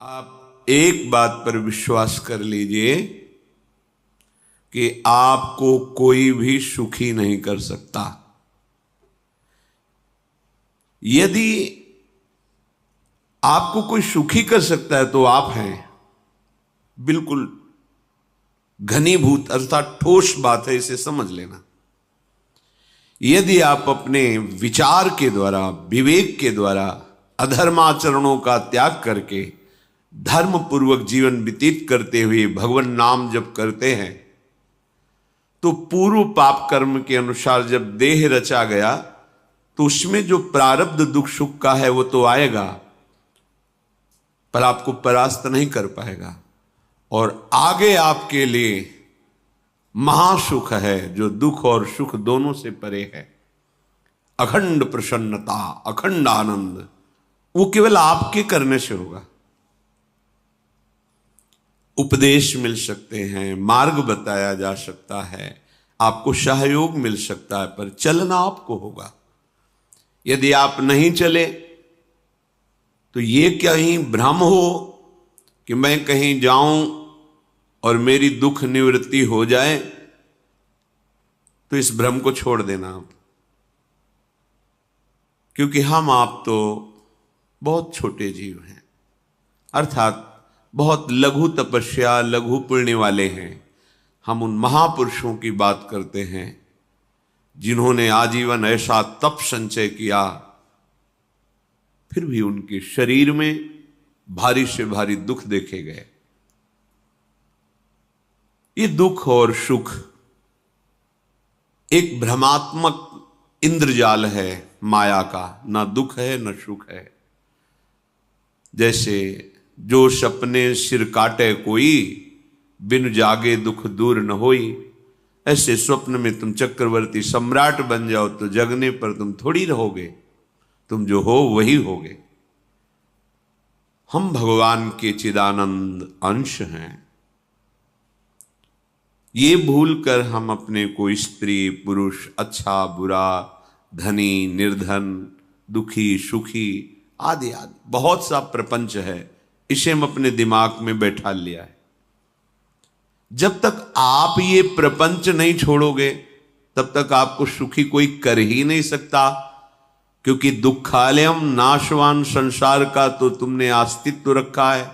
आप एक बात पर विश्वास कर लीजिए कि आपको कोई भी सुखी नहीं कर सकता। यदि आपको कोई सुखी कर सकता है तो आप हैं। बिल्कुल घनीभूत अर्थात ठोस बात है, इसे समझ लेना। यदि आप अपने विचार के द्वारा, विवेक के द्वारा अधर्माचरणों का त्याग करके धर्म पूर्वक जीवन व्यतीत करते हुए भगवान नाम जप करते हैं तो पूर्व पाप कर्म के अनुसार जब देह रचा गया तो उसमें जो प्रारब्ध दुख सुख का है वो तो आएगा, पर आपको परास्त नहीं कर पाएगा। और आगे आपके लिए महासुख है जो दुख और सुख दोनों से परे है। अखंड प्रसन्नता, अखंड आनंद, वो केवल आपके करने से होगा। उपदेश मिल सकते हैं, मार्ग बताया जा सकता है, आपको सहयोग मिल सकता है, पर चलना आपको होगा। यदि आप नहीं चले तो ये कहीं भ्रम हो कि मैं कहीं जाऊं और मेरी दुख निवृत्ति हो जाए, तो इस भ्रम को छोड़ देना आप। क्योंकि हम आप तो बहुत छोटे जीव हैं, अर्थात बहुत लघु तपस्या, लघु पुण्य वाले हैं। हम उन महापुरुषों की बात करते हैं जिन्होंने आजीवन ऐसा तप संचय किया, फिर भी उनके शरीर में भारी से भारी दुख देखे गए। ये दुख और सुख एक भ्रमात्मक इंद्रजाल है माया का, ना दुख है न सुख है। जैसे जो सपने सिर काटे कोई, बिन जागे दुख दूर न होई। ऐसे स्वप्न में तुम चक्रवर्ती सम्राट बन जाओ तो जगने पर तुम थोड़ी रहोगे, तुम जो हो वही होगे। हम भगवान के चिदानंद अंश हैं। ये भूलकर हम अपने को स्त्री पुरुष, अच्छा बुरा, धनी निर्धन, दुखी सुखी आदि आदि बहुत सा प्रपंच है, इसे हम अपने दिमाग में बैठा लिया है। जब तक आप ये प्रपंच नहीं छोड़ोगे तब तक आपको सुखी कोई कर ही नहीं सकता। क्योंकि दुखालयम नाशवान संसार का तो तुमने अस्तित्व रखा है।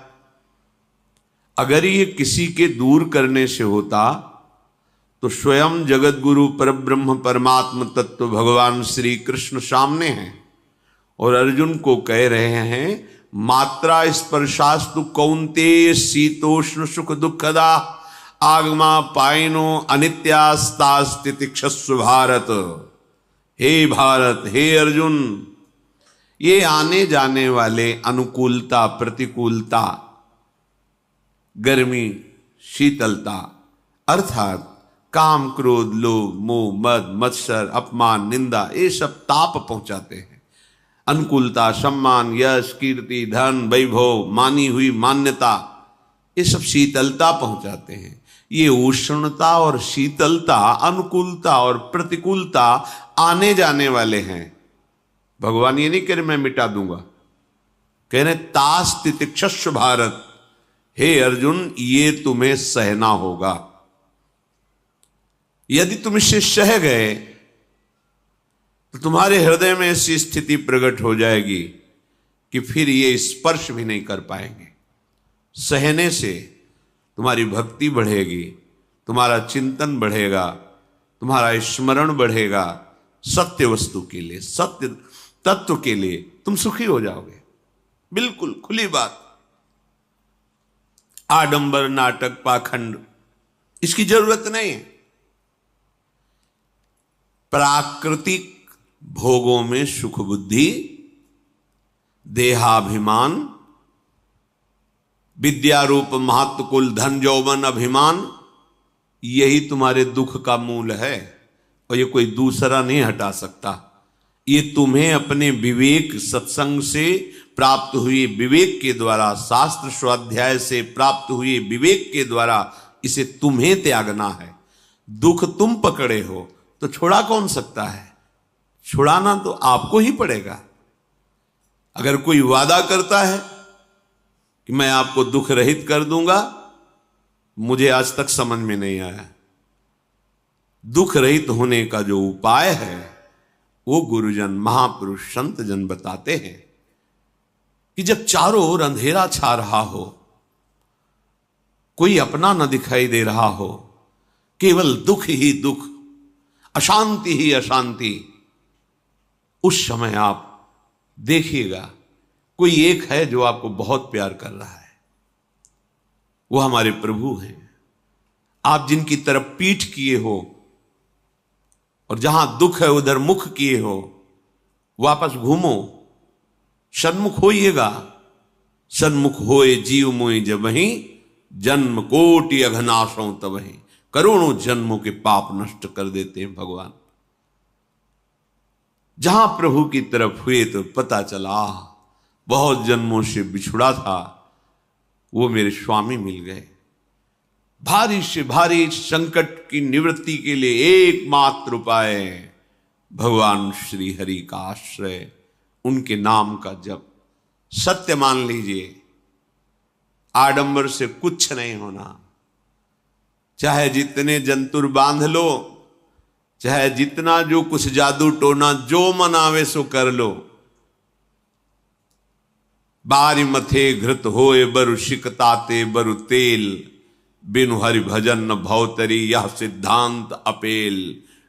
अगर ये किसी के दूर करने से होता तो स्वयं जगत गुरु परब्रह्म परमात्म तत्व भगवान श्री कृष्ण सामने हैं और अर्जुन को कह रहे हैं, मात्रा स्पर्शास्तु कौन्तेय शीतोष्ण सुख दुखदा आगमा पायनो अनित्यास्तास्तितिक्षस्व भारत। हे भारत, हे अर्जुन, ये आने जाने वाले अनुकूलता प्रतिकूलता, गर्मी शीतलता, अर्थात काम क्रोध लोभ मोह मद मत्सर अपमान निंदा, ये सब ताप पहुंचाते हैं। अनुकूलता सम्मान यश कीर्ति धन वैभव, मानी हुई मान्यता, ये सब शीतलता पहुंचाते हैं। ये उष्णता और शीतलता, अनुकूलता और प्रतिकूलता आने जाने वाले हैं। भगवान ये नहीं कह रहे मैं मिटा दूंगा, कह रहे तास तितिक्षस्व भारत। हे अर्जुन, ये तुम्हें सहना होगा। यदि तुम इसे सह गए तो तुम्हारे हृदय में ऐसी स्थिति प्रकट हो जाएगी कि फिर ये स्पर्श भी नहीं कर पाएंगे। सहने से तुम्हारी भक्ति बढ़ेगी, तुम्हारा चिंतन बढ़ेगा, तुम्हारा स्मरण बढ़ेगा। सत्य वस्तु के लिए, सत्य तत्व के लिए तुम सुखी हो जाओगे। बिल्कुल खुली बात। आडंबर नाटक पाखंड इसकी जरूरत नहीं है। प्राकृतिक भोगों में सुख बुद्धि, देहाभिमान, विद्या रूप महत्व कुल धन यौवन अभिमान, यही तुम्हारे दुख का मूल है और ये कोई दूसरा नहीं हटा सकता। ये तुम्हें अपने विवेक सत्संग से प्राप्त हुए विवेक के द्वारा, शास्त्र स्वाध्याय से प्राप्त हुए विवेक के द्वारा इसे तुम्हें त्यागना है। दुख तुम पकड़े हो तो छोड़ा कौन सकता है? छुड़ाना तो आपको ही पड़ेगा। अगर कोई वादा करता है कि मैं आपको दुख रहित कर दूंगा, मुझे आज तक समझ में नहीं आया। दुख रहित होने का जो उपाय है वो गुरुजन, महापुरुष, संत जन बताते हैं कि जब चारों ओर अंधेरा छा रहा हो, कोई अपना न दिखाई दे रहा हो, केवल दुख ही दुख, अशांति ही अशांति, उस समय आप देखिएगा कोई एक है जो आपको बहुत प्यार कर रहा है। वो हमारे प्रभु हैं। आप जिनकी तरफ पीठ किए हो और जहां दुख है उधर मुख किए हो, वापस घूमो, सन्मुख होइएगा। सन्मुख होए जीव मोहि जबहि, जन्म कोटि अघनाशों तबहि। करोड़ों जन्मों के पाप नष्ट कर देते हैं भगवान। जहां प्रभु की तरफ हुए तो पता चला बहुत जन्मों से बिछुड़ा था, वो मेरे स्वामी मिल गए। भारी से भारी संकट की निवृत्ति के लिए एकमात्र उपाय भगवान श्री हरि का आश्रय, उनके नाम का जप। सत्य मान लीजिए, आडंबर से कुछ नहीं होना। चाहे जितने जंतुर बांध लो, चाहे जितना जो कुछ जादू टोना जो मनावे सो कर लो, बारी मथे घृत होए बरु शिकताते बरु तेल, बिनु हरि भजन न भवतरी यह सिद्धांत अपेल।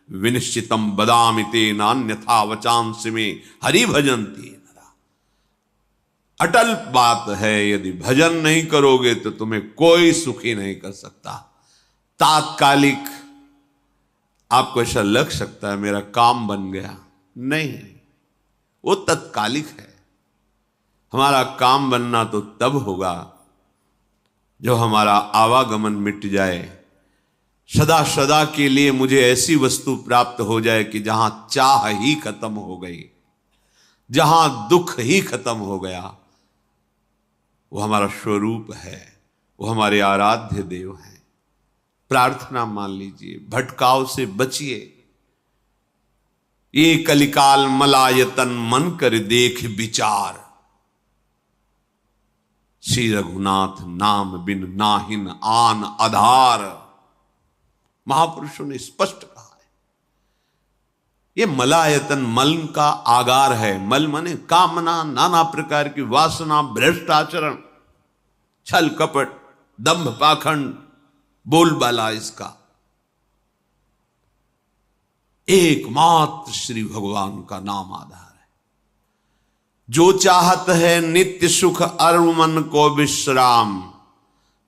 विनिश्चितम बदामिते नान्यथा वचांस में हरि भजंती नरा। अटल बात है, यदि भजन नहीं करोगे तो तुम्हें कोई सुखी नहीं कर सकता। तात्कालिक आपको ऐसा लग सकता है मेरा काम बन गया, नहीं, वो तत्कालिक है। हमारा काम बनना तो तब होगा जो हमारा आवागमन मिट जाए, सदा सदा के लिए मुझे ऐसी वस्तु प्राप्त हो जाए कि जहां चाह ही खत्म हो गई, जहां दुख ही खत्म हो गया। वो हमारा स्वरूप है, वो हमारे आराध्य देव हैं। प्रार्थना मान लीजिए, भटकाव से बचिए। ये कलिकाल मलायतन मन कर देख विचार, श्री रघुनाथ नाम बिन नाहिन आन आधार। महापुरुषों ने स्पष्ट कहा है। ये मलायतन मल का आगार है। मल माने कामना, नाना प्रकार की वासना, भ्रष्ट आचरण, छल कपट, दंभ पाखंड, बोलबाला, इसका एकमात्र श्री भगवान का नाम आधार है। जो चाहत है नित्य सुख अरु मन को विश्राम,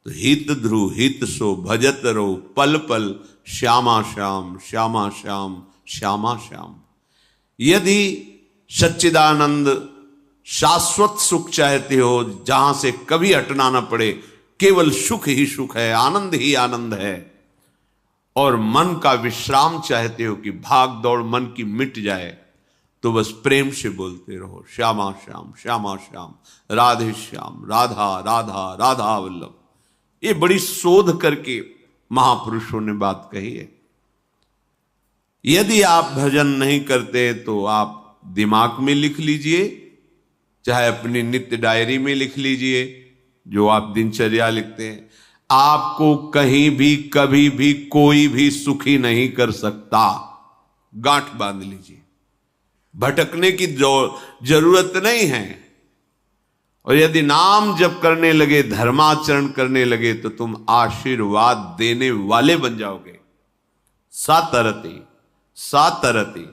तो हित ध्रुव हित सो भजत रो पल पल श्यामा श्याम श्यामा श्याम श्यामा श्याम। यदि सच्चिदानंद शाश्वत सुख चाहते हो, जहां से कभी हटना ना पड़े, केवल सुख ही सुख है, आनंद ही आनंद है, और मन का विश्राम चाहते हो कि भाग दौड़ मन की मिट जाए, तो बस प्रेम से बोलते रहो श्यामा श्याम श्यामा श्याम, राधे श्याम, राधा राधा राधा वल्लभ। ये बड़ी शोध करके महापुरुषों ने बात कही है। यदि आप भजन नहीं करते तो आप दिमाग में लिख लीजिए, चाहे अपनी नित्य डायरी में लिख लीजिए, जो आप दिनचर्या लिखते हैं। आपको कहीं भी कभी भी कोई भी सुखी नहीं कर सकता। गांठ बांध लीजिए, भटकने की जरूरत नहीं है। और यदि नाम जप करने लगे, धर्माचरण करने लगे, तो तुम आशीर्वाद देने वाले बन जाओगे। सातरति सातरति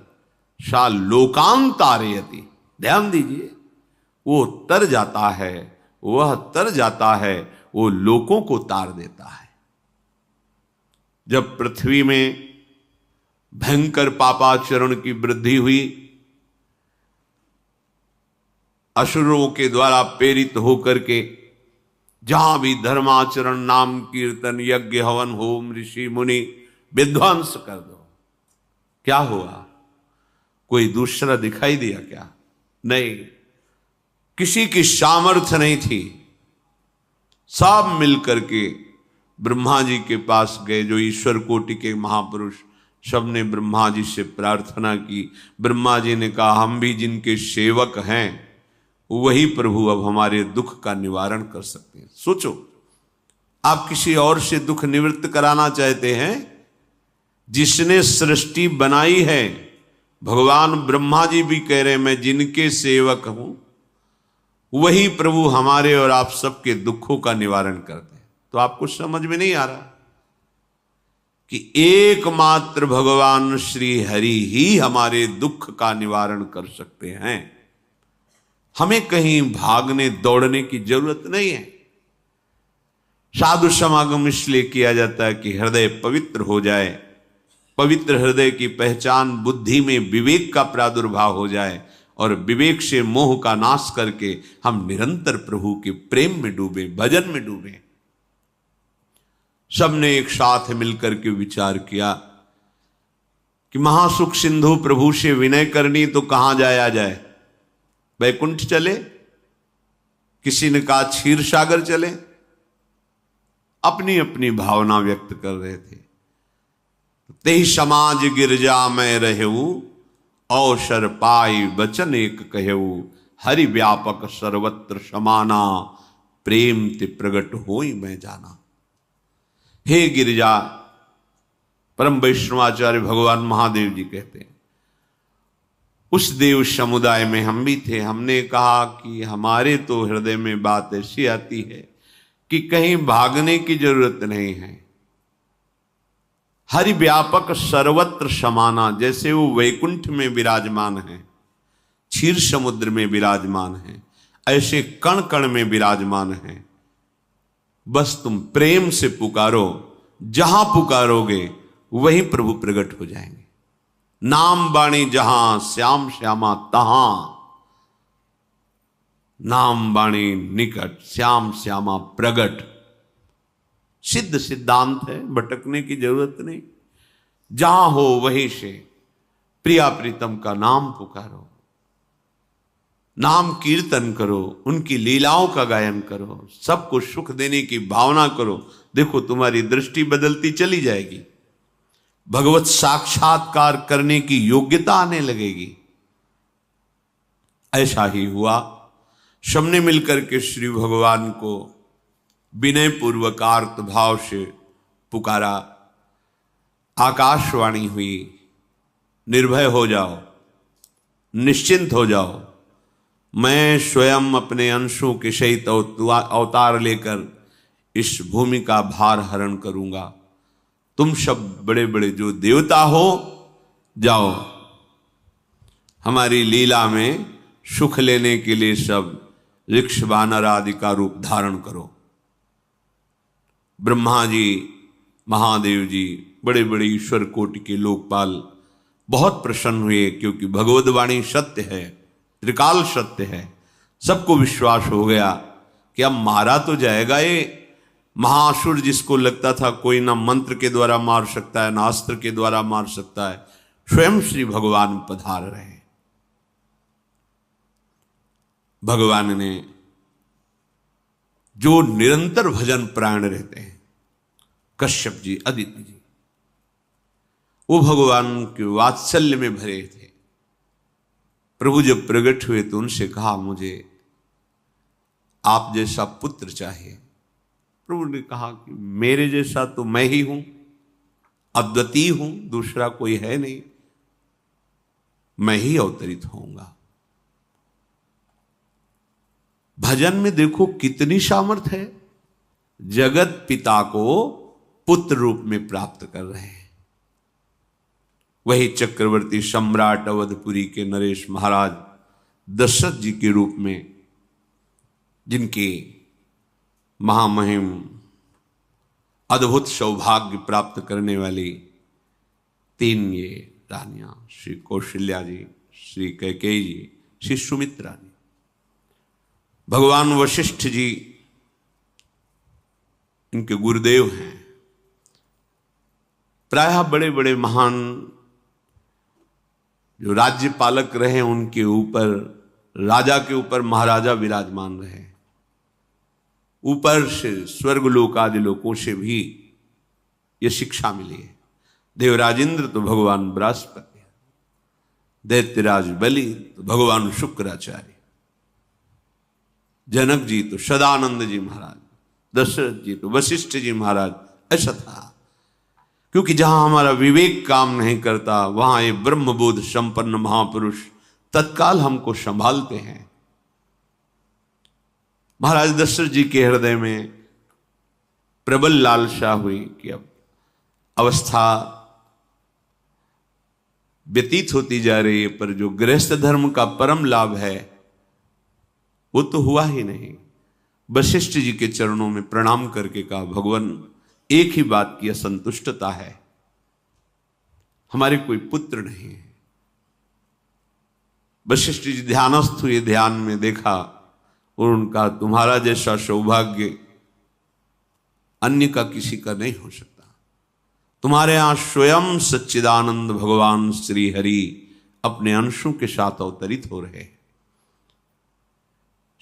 सा लोकांतारयति। ध्यान दीजिए, वो तर जाता है, वह तर जाता है, वो लोकों को तार देता है। जब पृथ्वी में भयंकर पापाचरण की वृद्धि हुई, असुरों के द्वारा प्रेरित होकर के जहां भी धर्माचरण, नाम कीर्तन, यज्ञ, हवन, होम, ऋषि मुनि विध्वंस कर दो, क्या हुआ? कोई दूसरा दिखाई दिया क्या? नहीं, किसी की सामर्थ्य नहीं थी। सब मिलकर के ब्रह्मा जी के पास गए, जो ईश्वर कोटि के महापुरुष, सबने ब्रह्मा जी से प्रार्थना की। ब्रह्मा जी ने कहा, हम भी जिनके सेवक हैं वही प्रभु अब हमारे दुख का निवारण कर सकते हैं। सोचो, आप किसी और से दुख निवृत्त कराना चाहते हैं, जिसने सृष्टि बनाई है, भगवान ब्रह्मा जी भी कह रहे हैं मैं जिनके सेवक हूं, वही प्रभु हमारे और आप सबके दुखों का निवारण करते हैं। तो आपको समझ में नहीं आ रहा कि एकमात्र भगवान श्री हरि ही हमारे दुख का निवारण कर सकते हैं। हमें कहीं भागने दौड़ने की जरूरत नहीं है। साधु समागम इसलिए किया जाता है कि हृदय पवित्र हो जाए, पवित्र हृदय की पहचान बुद्धि में विवेक का प्रादुर्भाव हो जाए, और विवेक से मोह का नाश करके हम निरंतर प्रभु के प्रेम में डूबे, भजन में डूबे। सबने एक साथ मिलकर के विचार किया कि महासुख सिंधु प्रभु से विनय करनी तो कहां जाया जाए, वैकुंठ चले, किसी ने कहा क्षीर सागर चले, अपनी अपनी भावना व्यक्त कर रहे थे। तेहि समाज गिरजा में रहू, अवसर पाई वचन एक कहू, हरि व्यापक सर्वत्र समाना, प्रेम ते प्रगट होई मैं जाना। हे गिरिजा, परम वैष्णवाचार्य भगवान महादेव जी कहते हैं, उस देव समुदाय में हम भी थे। हमने कहा कि हमारे तो हृदय में बात ऐसी आती है कि कहीं भागने की जरूरत नहीं है। हरि व्यापक सर्वत्र समाना, जैसे वो वैकुंठ में विराजमान है, क्षीर समुद्र में विराजमान है, ऐसे कण कण में विराजमान है। बस तुम प्रेम से पुकारो, जहां पुकारोगे वहीं प्रभु प्रकट हो जाएंगे। नाम बाणी जहां श्याम श्यामा तहां, नाम बाणी निकट श्याम श्यामा प्रगट। सिद्ध सिद्धांत है, भटकने की जरूरत नहीं। जहां हो वहीं से प्रिया प्रीतम का नाम पुकारो, नाम कीर्तन करो, उनकी लीलाओं का गायन करो, सबको सुख देने की भावना करो। देखो तुम्हारी दृष्टि बदलती चली जाएगी, भगवत साक्षात्कार करने की योग्यता आने लगेगी। ऐसा ही हुआ। सबने मिलकर के श्री भगवान को विनय पूर्वक आर्त भाव से पुकारा। आकाशवाणी हुई, निर्भय हो जाओ, निश्चिंत हो जाओ, मैं स्वयं अपने अंशों के सहित अवतार लेकर इस भूमि का भार हरण करूंगा। तुम सब बड़े बड़े जो देवता हो, जाओ हमारी लीला में सुख लेने के लिए सब ऋक्ष वानर आदि का रूप धारण करो। ब्रह्मा जी, महादेव जी, बड़े बड़े ईश्वर कोटि के लोकपाल बहुत प्रसन्न हुए, क्योंकि भगवद वाणी सत्य है, त्रिकाल सत्य है। सबको विश्वास हो गया कि अब मारा तो जाएगा ये महासुर, जिसको लगता था कोई ना मंत्र के द्वारा मार सकता है, ना अस्त्र के द्वारा मार सकता है। स्वयं श्री भगवान पधार रहे। भगवान ने जो निरंतर भजन प्राण रहते हैं, कश्यप जी, अदिति जी, वो भगवान के वात्सल्य में भरे थे। प्रभु जब प्रकट हुए तो उनसे कहा, मुझे आप जैसा पुत्र चाहिए। प्रभु ने कहा कि मेरे जैसा तो मैं ही हूं, अद्वितीय हूं, दूसरा कोई है नहीं, मैं ही अवतरित होऊंगा। भजन में देखो कितनी सामर्थ्य है। जगत पिता को पुत्र रूप में प्राप्त कर रहे हैं। वही चक्रवर्ती सम्राट अवधपुरी के नरेश महाराज दशरथ जी के रूप में, जिनके महामहिम अद्भुत सौभाग्य प्राप्त करने वाली 3 ये रानियां, श्री कौशल्या जी, श्री कैकेयी जी, श्री सुमित्रा जी। भगवान वशिष्ठ जी इनके गुरुदेव हैं। प्रायः बड़े बड़े महान जो राज्य पालक रहे, उनके ऊपर, राजा के ऊपर महाराजा विराजमान रहे। ऊपर से स्वर्गलोक आदि लोकों से भी ये शिक्षा मिली है। देवराजेंद्र तो भगवान बृहस्पति, दैत्यराज बलि तो भगवान शुक्राचार्य। जनक जी तो सदानंद जी महाराज, दशरथ जी तो वशिष्ठ जी महाराज। ऐसा था, क्योंकि जहां हमारा विवेक काम नहीं करता वहां ये ब्रह्मबोध संपन्न महापुरुष तत्काल हमको संभालते हैं। महाराज दशरथ जी के हृदय में प्रबल लालसा हुई कि अब अवस्था व्यतीत होती जा रही है, पर जो गृहस्थ धर्म का परम लाभ है वो तो हुआ ही नहीं। वशिष्ठ जी के चरणों में प्रणाम करके कहा, भगवान एक ही बात की असंतुष्टता है, हमारे कोई पुत्र नहीं है। वशिष्ठ जी ध्यानस्थ हुए, ध्यान में देखा और उनका, तुम्हारा जैसा सौभाग्य अन्य का किसी का नहीं हो सकता। तुम्हारे यहां स्वयं सच्चिदानंद भगवान श्री हरि अपने अंशों के साथ अवतरित हो रहे।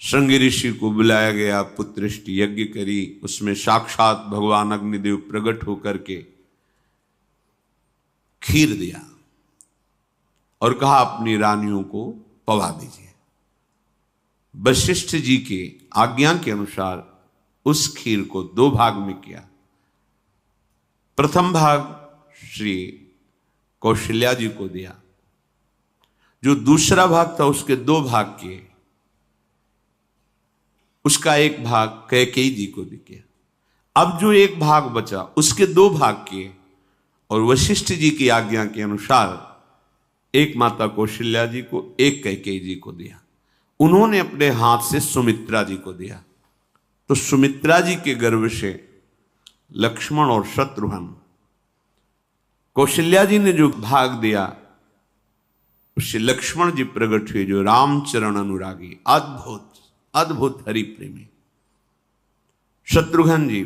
श्रृंगी ऋषि को बुलाया गया, पुत्रष्टि यज्ञ करी, उसमें साक्षात भगवान अग्निदेव प्रकट होकर के खीर दिया और कहा अपनी रानियों को पवा दीजिए। वशिष्ठ जी के आज्ञा के अनुसार उस खीर को 2 भाग में किया। प्रथम भाग श्री कौशल्या जी को दिया, जो दूसरा भाग था उसके 2 भाग किए, उसका 1 भाग कैकेयी जी को दिया। अब जो 1 भाग बचा उसके 2 भाग किए और वशिष्ठ जी की आज्ञा के अनुसार 1 माता कौशल्या जी को, 1 कैकेयी जी को दिया। उन्होंने अपने हाथ से सुमित्रा जी को दिया। तो सुमित्रा जी के गर्भ से लक्ष्मण और शत्रुघ्न, कौशल्या जी ने जो भाग दिया उससे लक्ष्मण जी प्रकट हुए, जो रामचरण अनुरागी, अद्भुत अद्भुत हरि प्रेमी। शत्रुघ्न जी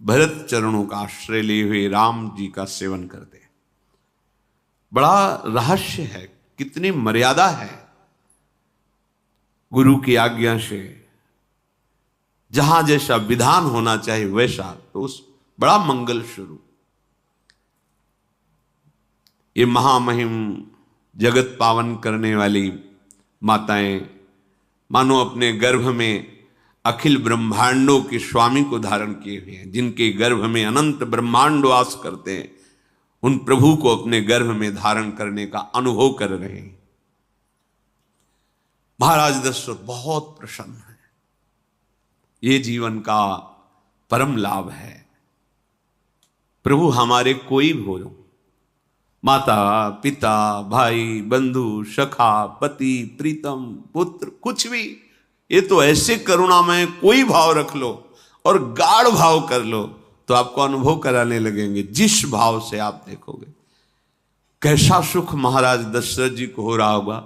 भरत चरणों का आश्रय लिए हुए राम जी का सेवन करते। बड़ा रहस्य है, कितनी मर्यादा है। गुरु की आज्ञा से जहां जैसा विधान होना चाहिए वैसा, तो उस बड़ा मंगल स्वरूप। ये महामहिम जगत पावन करने वाली माताएं मानो अपने गर्भ में अखिल ब्रह्मांडों के स्वामी को धारण किए हुए हैं, जिनके गर्भ में अनंत ब्रह्मांड वास करते हैं, उन प्रभु को अपने गर्भ में धारण करने का अनुभव कर रहे हैं। महाराज दशरथ बहुत प्रसन्न है। ये जीवन का परम लाभ है। प्रभु हमारे कोई भी हो, माता पिता भाई बंधु सखा पति प्रीतम पुत्र, कुछ भी, ये तो ऐसे करुणामय कोई भाव रख लो और गाढ़ भाव कर लो तो आपको अनुभव कराने लगेंगे। जिस भाव से आप देखोगे कैसा सुख महाराज दशरथ जी को हो रहा होगा,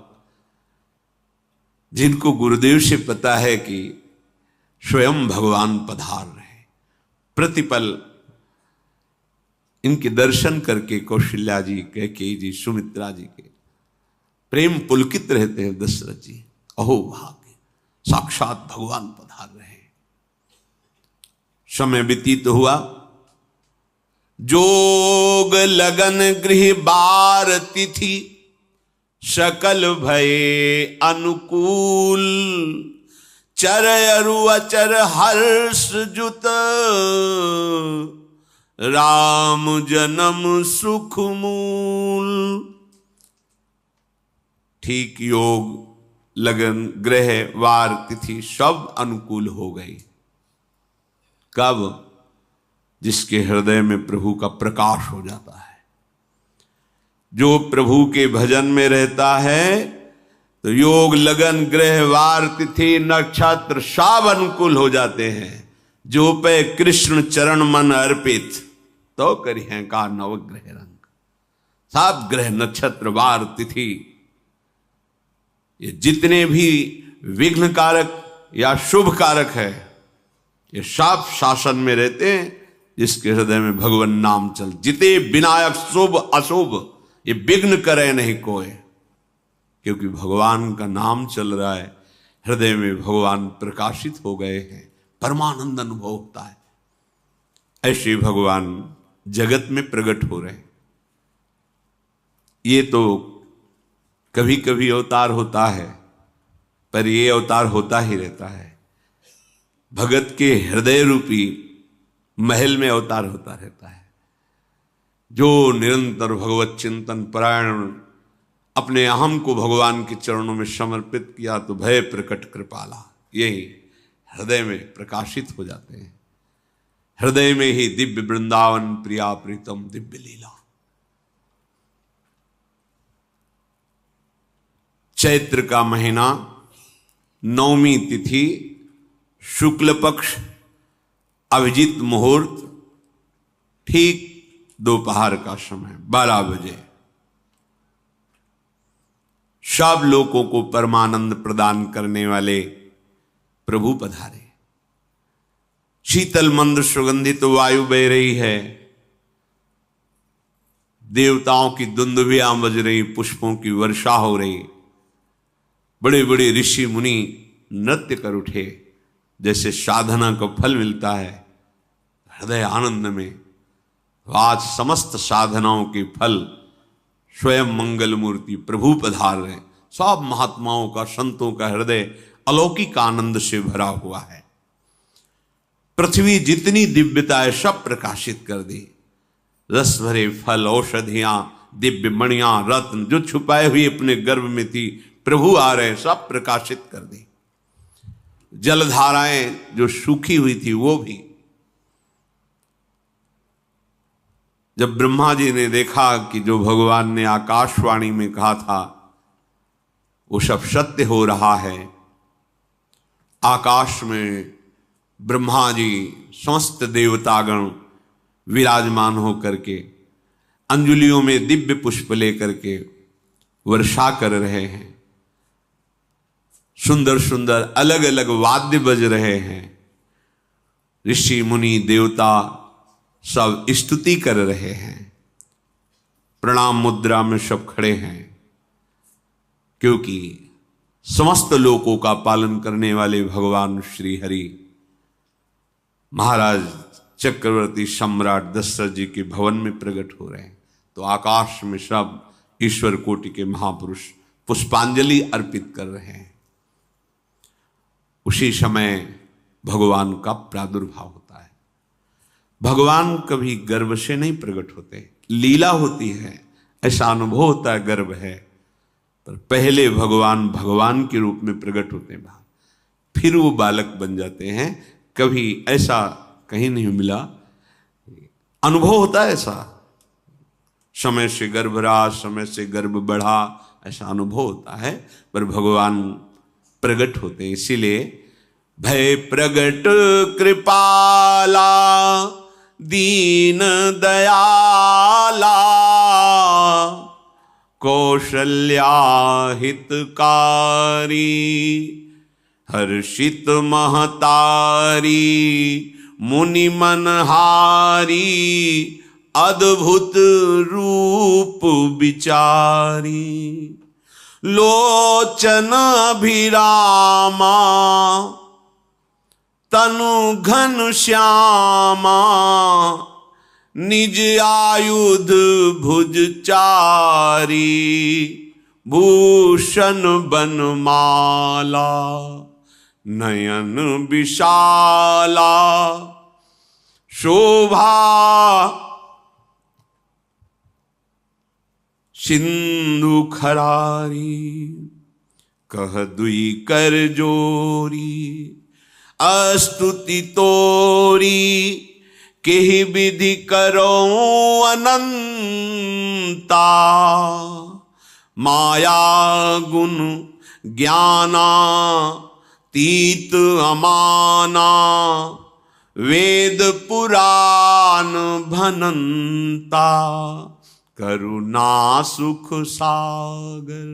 जिनको गुरुदेव से पता है कि स्वयं भगवान पधार रहे। प्रतिपल इनके दर्शन करके कौशल्या जी, कैकेयी जी, सुमित्रा जी के प्रेम पुलकित रहते हैं। दशरथ जी, अहो भाग्य, साक्षात भगवान पधार रहे। समय व्यतीत हुआ, जोग लगन गृह बार तिथि सकल भये अनुकूल, चर अरु अचर हर्ष जुत राम जन्म सुख मूल। ठीक योग लगन ग्रह वार तिथि सब अनुकूल हो गई। कब? जिसके हृदय में प्रभु का प्रकाश हो जाता है। जो प्रभु के भजन में रहता है तो योग लगन ग्रह वार तिथि नक्षत्र सब अनुकूल हो जाते हैं। जो पे कृष्ण चरण मन अर्पित तो करी हैं का नवग्रह रंग। सब ग्रह नक्षत्र वार तिथि ये जितने भी विघ्न कारक या शुभ कारक है, ये सब शासन में रहते हैं जिसके हृदय में भगवान नाम चल। जिते विनायक शुभ अशुभ ये विघ्न करे नहीं कोई, क्योंकि भगवान का नाम चल रहा है, हृदय में भगवान प्रकाशित हो गए हैं, परमानंद अनुभव होता है। ऐसे भगवान जगत में प्रकट हो रहे हैं। ये तो कभी कभी अवतार होता है, पर ये अवतार होता ही रहता है। भगत के हृदय रूपी महल में अवतार होता रहता है। जो निरंतर भगवत चिंतन परायण अपने अहम को भगवान के चरणों में समर्पित किया तो भय प्रकट कृपाला, यही हृदय में प्रकाशित हो जाते हैं। हृदय में ही दिव्य वृंदावन प्रिया प्रीतम दिव्य लीला। चैत्र का महीना, नवमी तिथि, शुक्ल पक्ष, अभिजीत मुहूर्त, ठीक दोपहर का समय 12 बजे सब लोगों को परमानंद प्रदान करने वाले प्रभु पधारे। शीतल मंद सुगंधित वायु बह रही है, देवताओं की दुंदुभियां बज रही, पुष्पों की वर्षा हो रही, बड़े बड़े ऋषि मुनि नृत्य कर उठे। जैसे साधना को फल मिलता है हृदय आनंद में, आज समस्त साधनाओं के फल स्वयं मंगल मूर्ति प्रभु पधार रहे। सब महात्माओं का, संतों का हृदय अलौकिक आनंद से भरा हुआ है। पृथ्वी जितनी दिव्यता है सब प्रकाशित कर दी। रस भरे फल, औषधियां, दिव्य मणियां, रत्न जो छुपाए हुए अपने गर्भ में थी, प्रभु आ रहे, सब प्रकाशित कर दी। जलधाराएं जो सूखी हुई थी वो भी। जब ब्रह्मा जी ने देखा कि जो भगवान ने आकाशवाणी में कहा था वो सब सत्य हो रहा है, आकाश में ब्रह्मा जी समस्त देवतागण विराजमान होकर के अंजलियों में दिव्य पुष्प लेकर के वर्षा कर रहे हैं। सुंदर सुंदर अलग अलग वाद्य बज रहे हैं। ऋषि मुनि देवता सब स्तुति कर रहे हैं। प्रणाम मुद्रा में सब खड़े हैं, क्योंकि समस्त लोकों का पालन करने वाले भगवान श्री हरि महाराज चक्रवर्ती सम्राट दशरथ जी के भवन में प्रकट हो रहे हैं। तो आकाश में सब ईश्वर कोटि के महापुरुष पुष्पांजलि अर्पित कर रहे हैं। उसी समय भगवान का प्रादुर्भाव होता है। भगवान कभी गर्भ से नहीं प्रकट होते, लीला होती है, ऐसा अनुभव होता है गर्भ है, पर पहले भगवान भगवान के रूप में प्रकट होते हैं, फिर वो बालक बन जाते हैं। कभी ऐसा कहीं नहीं मिला, अनुभव होता है ऐसा, समय से गर्भ रहा, समय से गर्भ बढ़ा, ऐसा अनुभव होता है, पर भगवान प्रकट होते हैं। इसीलिए भय प्रगट कृपाला दीन दयाला कौशल्या हितकारी हर्षित महतारी मुनि मनहारी अद्भुत रूप विचारी लोचन अभिरामा तनु घन श्यामा निज आयुध भुज चारी भूषण बनमाला नयन विशाला शोभा सिंधु खरारी कह दुई कर जोरी अस्तुति तोरी केहि विधि करो अनंता माया गुण ज्ञाना तीत अमाना वेद पुराण भनंता करुणा सुख सागर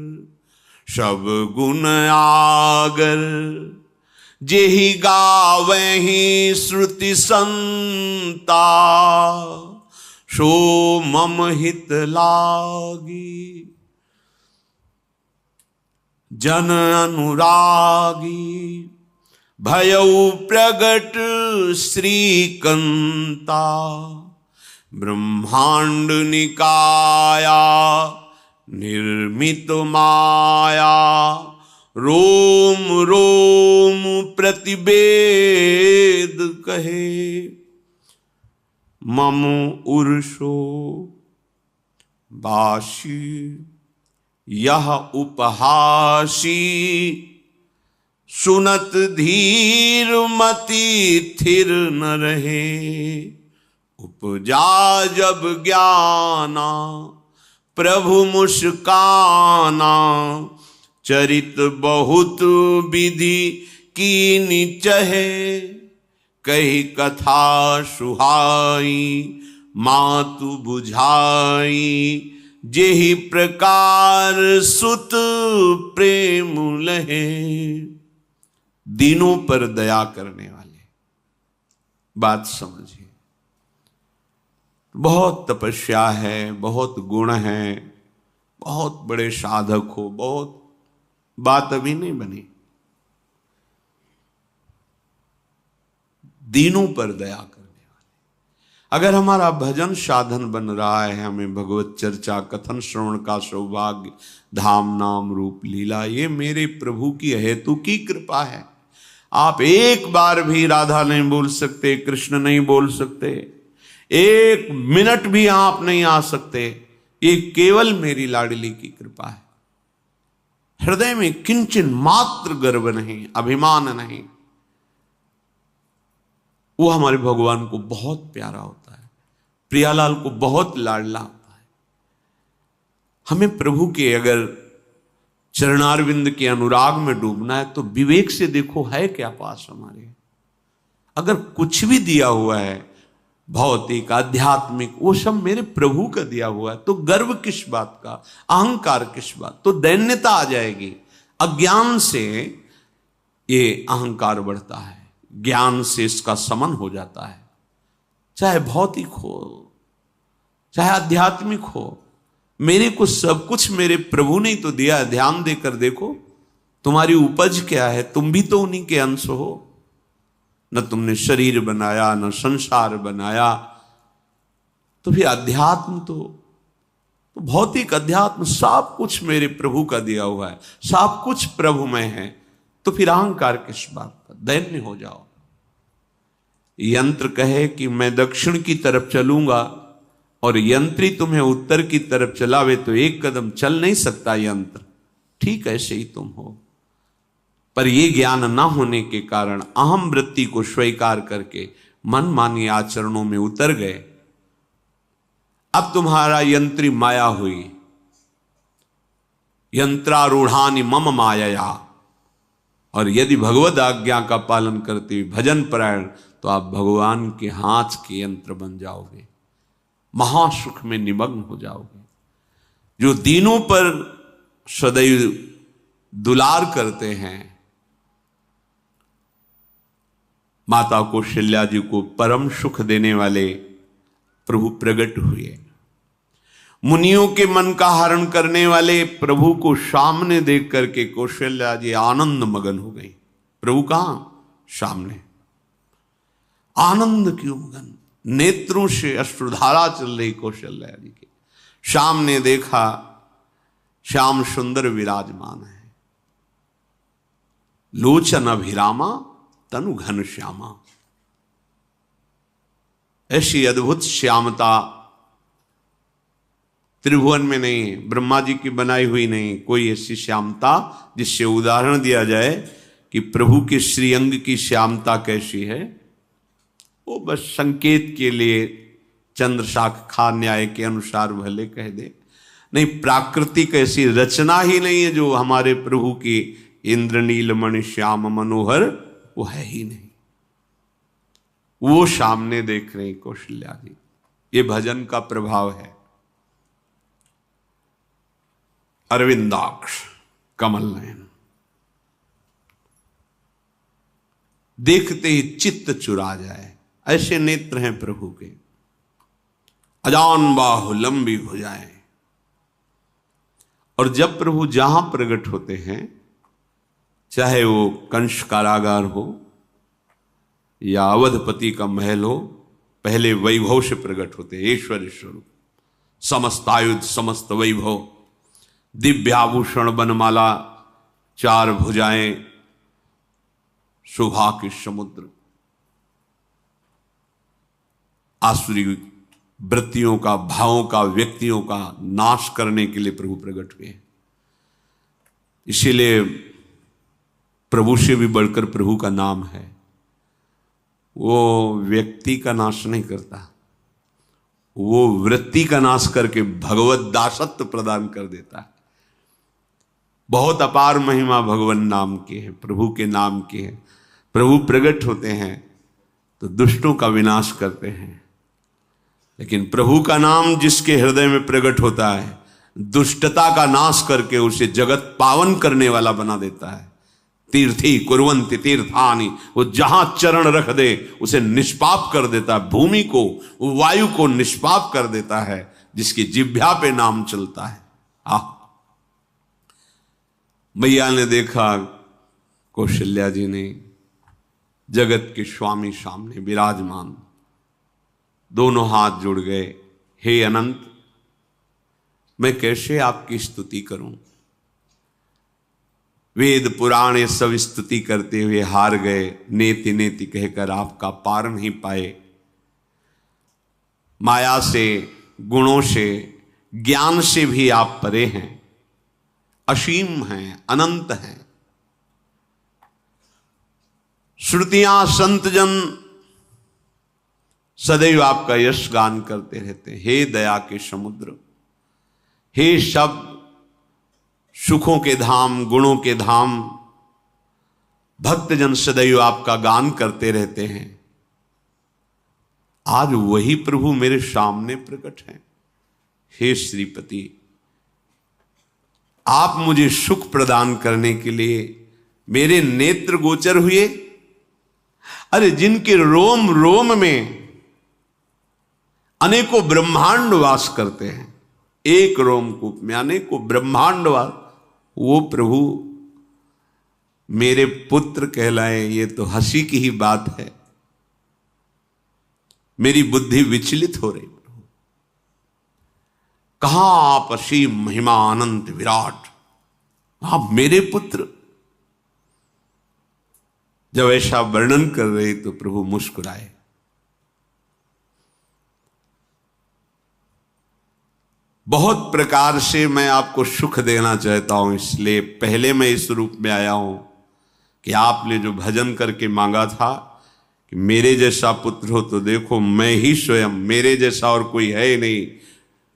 सब गुण आगर जेहि गावहि श्रुति संता सो मम हित लागी जन अनुरागी भयउ प्रगट श्रीकंता ब्रह्मांड निकाया निर्मित माया रोम रोम प्रतिवेद कहे, मम उर्षो बाशी यह उपहासी, सुनत धीर मति थिर न रहे, उपजा जब ज्ञाना प्रभु मुस्काना, चरित बहुत विधि कीनि चहे, कही कथा सुहाई मातु बुझाई, जेहि प्रकार सुत प्रेम लहे। दीनों पर दया करने वाले, बात समझिए। बहुत तपस्या है, बहुत गुण है, बहुत बड़े साधक हो, बहुत बात अभी नहीं बनी। दीनों पर दया करने वाले। अगर हमारा भजन साधन बन रहा है, हमें भगवत चर्चा कथन श्रवण का सौभाग्य, धाम नाम रूप लीला, ये मेरे प्रभु की हेतु की कृपा है। आप एक बार भी राधा नहीं बोल सकते, कृष्ण नहीं बोल सकते, एक मिनट भी आप नहीं आ सकते, ये केवल मेरी लाडली की कृपा है। हृदय में किंचन मात्र गर्व नहीं, अभिमान नहीं। वो हमारे भगवान को बहुत प्यारा होता है, प्रियालाल को बहुत लाडला होता है। हमें प्रभु के अगर चरणारविंद के अनुराग में डूबना है तो विवेक से देखो है क्या पास हमारे। अगर कुछ भी दिया हुआ है भौतिक आध्यात्मिक, वो सब मेरे प्रभु का दिया हुआ है, तो गर्व किस बात का, अहंकार किस बात, तो दैन्यता आ जाएगी। अज्ञान से ये अहंकार बढ़ता है, ज्ञान से इसका समन हो जाता है। चाहे भौतिक हो चाहे आध्यात्मिक हो, मेरे को सब कुछ मेरे प्रभु ने तो दिया। ध्यान देकर देखो तुम्हारी उपज क्या है, तुम भी तो उन्हीं के अंश हो। न तुमने शरीर बनाया, न संसार बनाया, तो फिर अध्यात्म तो भौतिक अध्यात्म सब कुछ मेरे प्रभु का दिया हुआ है, सब कुछ प्रभु में है, तो फिर अहंकार किस बात का, दैन्य हो जाओ। यंत्र कहे कि मैं दक्षिण की तरफ चलूंगा और यंत्री तुम्हें उत्तर की तरफ चलावे तो एक कदम चल नहीं सकता यंत्र, ठीक ऐसे ही तुम हो। पर यह ज्ञान ना होने के कारण अहम वृत्ति को स्वीकार करके मनमानी आचरणों में उतर गए। अब तुम्हारा यंत्री माया हुई, यंत्रारूढ़ानि मम माया। और यदि भगवद आज्ञा का पालन करते हुए भजन परायण, तो आप भगवान के हाथ के यंत्र बन जाओगे, महासुख में निमग्न हो जाओगे। जो दीनों पर सदैव दुलार करते हैं, माता कौशल्या जी को परम सुख देने वाले प्रभु प्रकट हुए। मुनियों के मन का हरण करने वाले प्रभु को सामने देख करके कौशल्या जी आनंद मगन हो गई। प्रभु कहां? सामने। आनंद क्यों मगन? नेत्रों से अश्रुधारा चल रही कौशल्या जी के सामने देखा, श्याम सुंदर विराजमान है, लोचन अभिरामा तनु घन श्यामा। ऐसी अद्भुत श्यामता त्रिभुवन में नहीं है, ब्रह्मा जी की बनाई हुई नहीं कोई ऐसी श्यामता जिससे उदाहरण दिया जाए कि प्रभु के श्रीअंग की श्यामता कैसी है। वो बस संकेत के लिए चंद्र शाखा न्याय के अनुसार भले कह दे, नहीं प्राकृतिक ऐसी रचना ही नहीं है जो हमारे प्रभु की इंद्रनील मणि श्याम मनोहर, वो है ही नहीं। वो सामने देख रहे कौशल्या जी। ये भजन का प्रभाव है। अरविंदाक्ष कमल नयन, देखते ही चित्त चुरा जाए, ऐसे नेत्र हैं प्रभु के। अजान बाहु लंबी भुजाएं। और जब प्रभु जहां प्रकट होते हैं, चाहे वो कंस कारागार हो या अवधपति का महल हो, पहले वैभव से प्रकट होते हैं। ऐश्वर्य स्वरूप, समस्त आयुध समस्त वैभव, दिव्य आभूषण बनमाला चार भुजाएं, शोभा के समुद्र, आसुरी वृत्तियों का, भावों का, व्यक्तियों का नाश करने के लिए प्रभु प्रकट हुए। इसीलिए प्रभु से भी बढ़कर प्रभु का नाम है। वो व्यक्ति का नाश नहीं करता, वो वृत्ति का नाश करके भगवत दासत्व प्रदान कर देता है। बहुत अपार महिमा भगवान नाम की है, प्रभु के नाम की है। प्रभु प्रकट होते हैं तो दुष्टों का विनाश करते हैं, लेकिन प्रभु का नाम जिसके हृदय में प्रकट होता है, दुष्टता का नाश करके उसे जगत पावन करने वाला बना देता है। तीर्थी कुर्वन्ति तीर्थानि, वो जहां चरण रख दे उसे निष्पाप कर देता है। भूमि को, वायु को निष्पाप कर देता है जिसकी जिह्वा पे नाम चलता है। मैया ने देखा, कौशल्या जी ने, जगत के स्वामी सामने विराजमान, दोनों हाथ जुड़ गए। हे अनंत, मैं कैसे आपकी स्तुति करूं? वेद पुराण ये सब स्तुति करते हुए हार गए। नेति नेति कहकर आपका पार नहीं पाए। माया से, गुणों से, ज्ञान से भी आप परे हैं, असीम हैं, अनंत हैं। श्रुतियां, संतजन सदैव आपका यश गान करते रहते हैं। हे दया के समुद्र, हे शब्द, सुखों के धाम, गुणों के धाम, भक्तजन सदैव आपका गान करते रहते हैं। आज वही प्रभु मेरे सामने प्रकट हैं। हे श्रीपति, आप मुझे सुख प्रदान करने के लिए मेरे नेत्र गोचर हुए। अरे जिनके रोम रोम में अनेकों ब्रह्मांड वास करते हैं, एक रोमकूप में अनेकों ब्रह्मांड वास, वो प्रभु मेरे पुत्र कहलाए, ये तो हंसी की ही बात है। मेरी बुद्धि विचलित हो रही। प्रभु कहां आप असीम महिमा अनंत विराट, आप मेरे पुत्र। जब ऐसा वर्णन कर रहे तो प्रभु मुस्कुराए। बहुत प्रकार से मैं आपको सुख देना चाहता हूं, इसलिए पहले मैं इस रूप में आया हूं कि आपने जो भजन करके मांगा था कि मेरे जैसा पुत्र हो, तो देखो मैं ही स्वयं, मेरे जैसा और कोई है ही नहीं,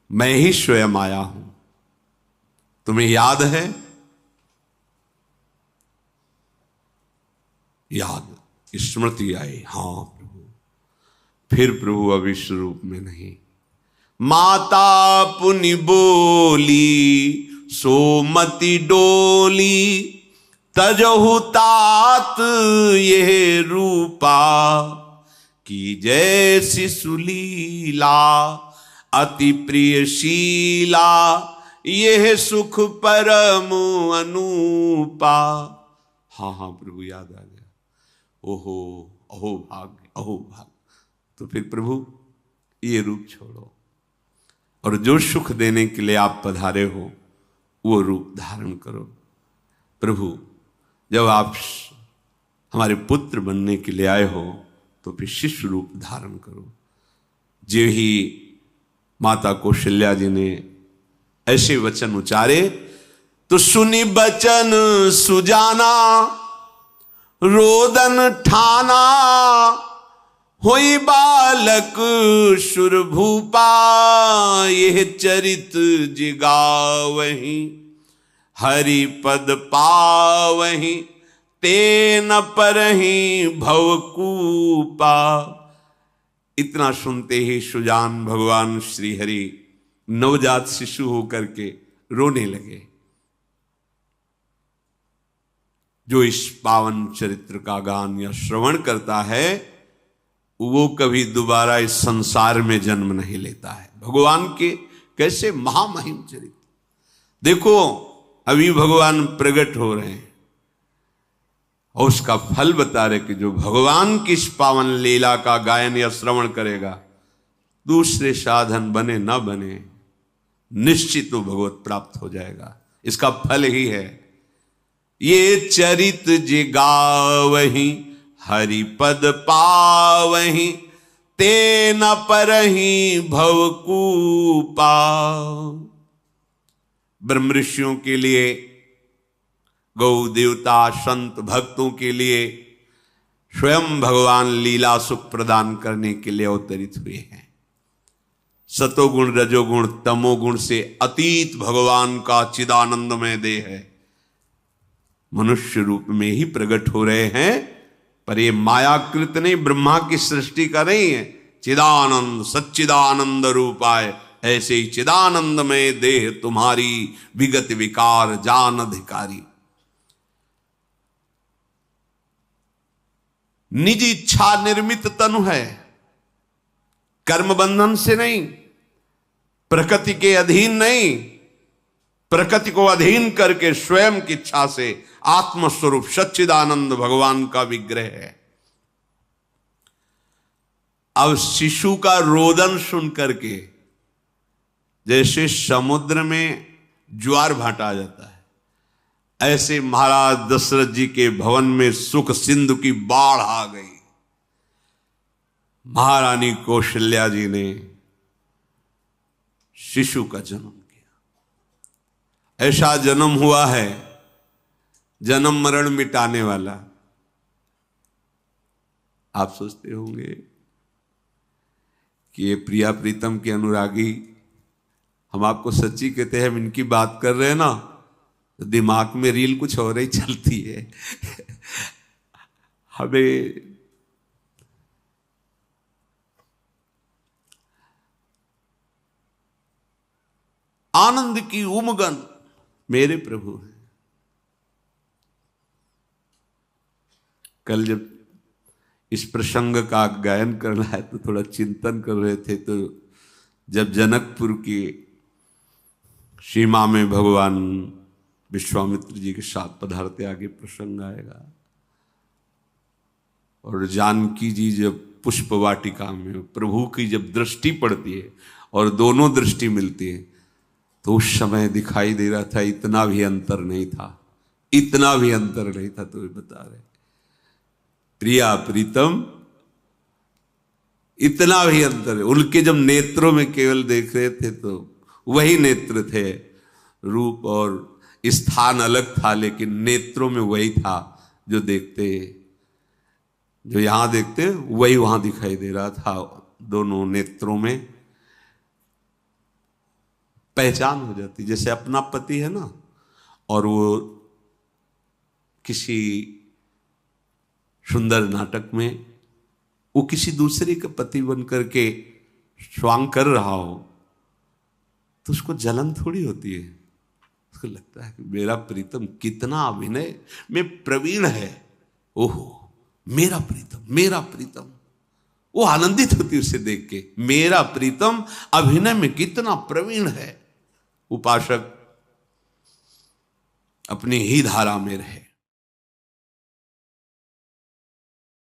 मैं ही स्वयं आया हूं। तुम्हें याद है? याद, स्मृति आई। हां प्रभु। फिर प्रभु अब इस रूप में नहीं। माता पुनि बोली सोमति डोली, तजहु तात ये रूपा, की जैसी सुलीला अति प्रियशीला, यह सुख परम अनूपा। हाँ हाँ प्रभु, याद आ गया। ओहो, अहो भाग्य, अहो भाग्य। तो फिर प्रभु ये रूप छोड़ो और जो सुख देने के लिए आप पधारे हो वो रूप धारण करो। प्रभु जब आप हमारे पुत्र बनने के लिए आए हो तो फिर शिष्य रूप धारण करो। जो ही माता कौशल्या जी ने ऐसे वचन उचारे तो सुनी बचन सुजाना, रोदन ठाना, होई बालक सुरभूपा, यह चरित जिगावहि, हरि पद पावहि, तेन परहि भवकूपा। इतना सुनते ही सुजान भगवान श्री हरि नवजात शिशु होकर के रोने लगे। जो इस पावन चरित्र का गान या श्रवण करता है वो कभी दोबारा इस संसार में जन्म नहीं लेता है। भगवान के कैसे महामहिम चरित्र देखो, अभी भगवान प्रकट हो रहे हैं और उसका फल बता रहे कि जो भगवान की इस पावन लीला का गायन या श्रवण करेगा, दूसरे साधन बने ना बने, निश्चित वो भगवत प्राप्त हो जाएगा। इसका फल ही है ये चरित जे गावहीं हरिपद पावहीं ते न परहीं भवकूपा। ब्रह्म ऋषियों के लिए, गौ देवता संत भक्तों के लिए स्वयं भगवान लीला सुख प्रदान करने के लिए अवतरित हुए हैं। सतोगुण रजोगुण तमोगुण से अतीत भगवान का चिदानंदमय देह है, मनुष्य रूप में ही प्रकट हो रहे हैं। पर ये मायाकृत नहीं, ब्रह्मा की सृष्टि का नहीं है। चिदानंद सच्चिदानंद रूपाय, ऐसे ही चिदानंदमय देह तुम्हारी विगत विकार जान अधिकारी। निज इच्छा निर्मित तनु है, कर्म बंधन से नहीं, प्रकृति के अधीन नहीं, प्रकृति को अधीन करके स्वयं की इच्छा से आत्मस्वरूप सच्चिदानंद भगवान का विग्रह है। अब शिशु का रोदन सुन करके जैसे समुद्र में ज्वार भाटा आ जाता है, ऐसे महाराज दशरथ जी के भवन में सुख सिंधु की बाढ़ आ गई। महारानी कौशल्या जी ने शिशु का जन्म किया। ऐसा जन्म हुआ है जन्म मरण मिटाने वाला। आप सोचते होंगे कि ये प्रिया प्रीतम के अनुरागी, हम आपको सच्ची कहते हैं, हम इनकी बात कर रहे हैं ना तो दिमाग में रील कुछ और ही चलती है। हमें आनंद की उमगन मेरे प्रभु है। कल जब इस प्रसंग का गायन करना है तो थोड़ा चिंतन कर रहे थे, तो जब जनकपुर की सीमा में भगवान विश्वामित्र जी के साथ पधारते, आगे प्रसंग आएगा, और जानकी जी जब पुष्प वाटिका में प्रभु की जब दृष्टि पड़ती है और दोनों दृष्टि मिलती है, तो उस समय दिखाई दे रहा था इतना भी अंतर नहीं था, इतना भी अंतर नहीं था। तो बता रहे प्रिया प्रीतम, इतना भी अंतर है। उनके जब नेत्रों में केवल देख रहे थे तो वही नेत्र थे, रूप और स्थान अलग था, लेकिन नेत्रों में वही था जो देखते, जो यहां देखते वही वहां दिखाई दे रहा था। दोनों नेत्रों में पहचान हो जाती, जैसे अपना पति है ना, और वो किसी सुंदर नाटक में वो किसी दूसरे का पति बन करके स्वांग कर रहा हो तो उसको जलन थोड़ी होती है, उसको लगता है कि मेरा प्रीतम कितना अभिनय में प्रवीण है, ओहो मेरा प्रीतम, मेरा प्रीतम। वो आनंदित होती है उसे देख के, मेरा प्रीतम अभिनय में कितना प्रवीण है। उपासक अपनी ही धारा में रहे।